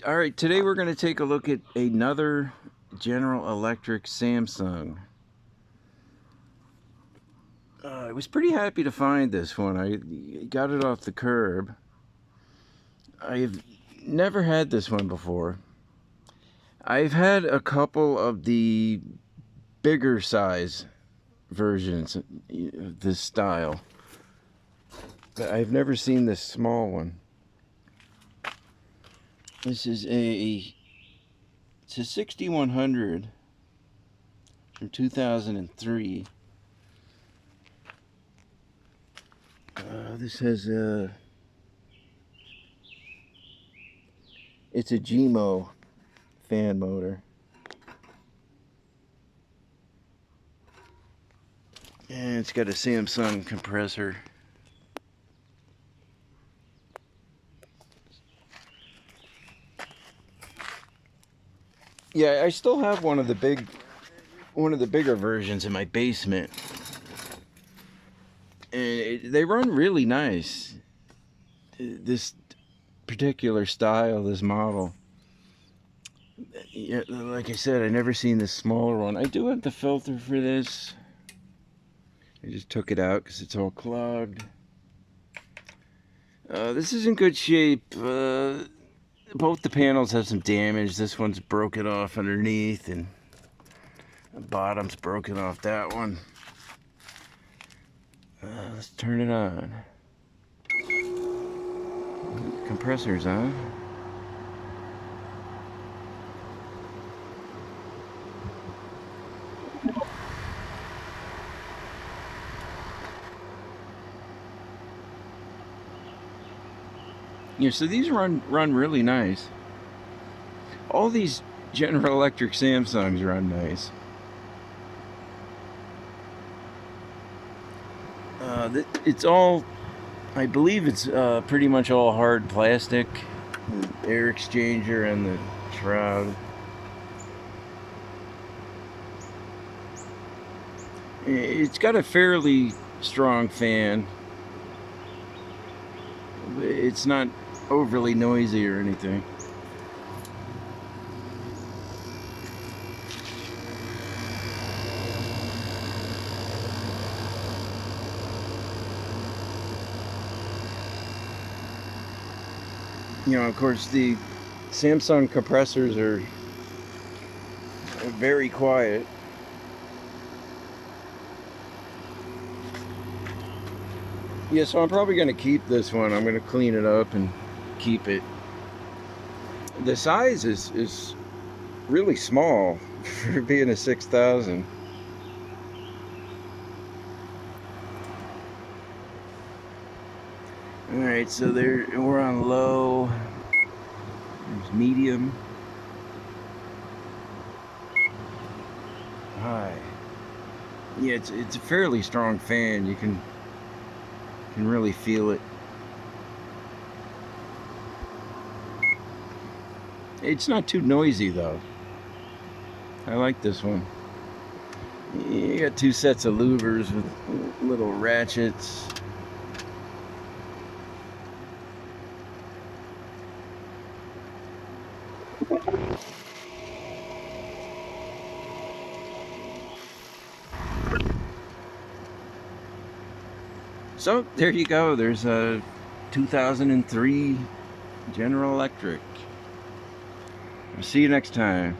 All right, today we're going to take a look at another General Electric Samsung. I was pretty happy to find this one. I got it off the curb. I've never had this one before. I've had a couple of the bigger size versions of this style, but I've never seen this small one. This is it's a 6100 from 2003. This has it's a GMO fan motor. And it's got a Samsung compressor. Yeah, I still have one of the bigger versions in my basement. And they run really nice. This particular style, this model. Yeah, like I said, I never seen this smaller one. I do have the filter for this. I just took it out because it's all clogged. This is in good shape. Both the panels have some damage. This one's broken off underneath, and the bottom's broken off that one. Let's turn it on. Compressor's on. Yeah, so these run really nice. All these General Electric Samsungs run nice. It's all, I believe it's pretty much all hard plastic. The air exchanger and the shroud. It's got a fairly strong fan. It's not overly noisy or anything. You know, of course, the Samsung compressors are very quiet. Yeah, so I'm probably going to keep this one. I'm going to clean it up and keep it. The size is really small for being a 6000. Alright, so we're on low. There's medium. High. Yeah, it's a fairly strong fan. You can really feel it. It's not too noisy though. I like this one. You got two sets of louvers with little ratchets. So there you go. There's a 2003 General Electric. I'll see you next time.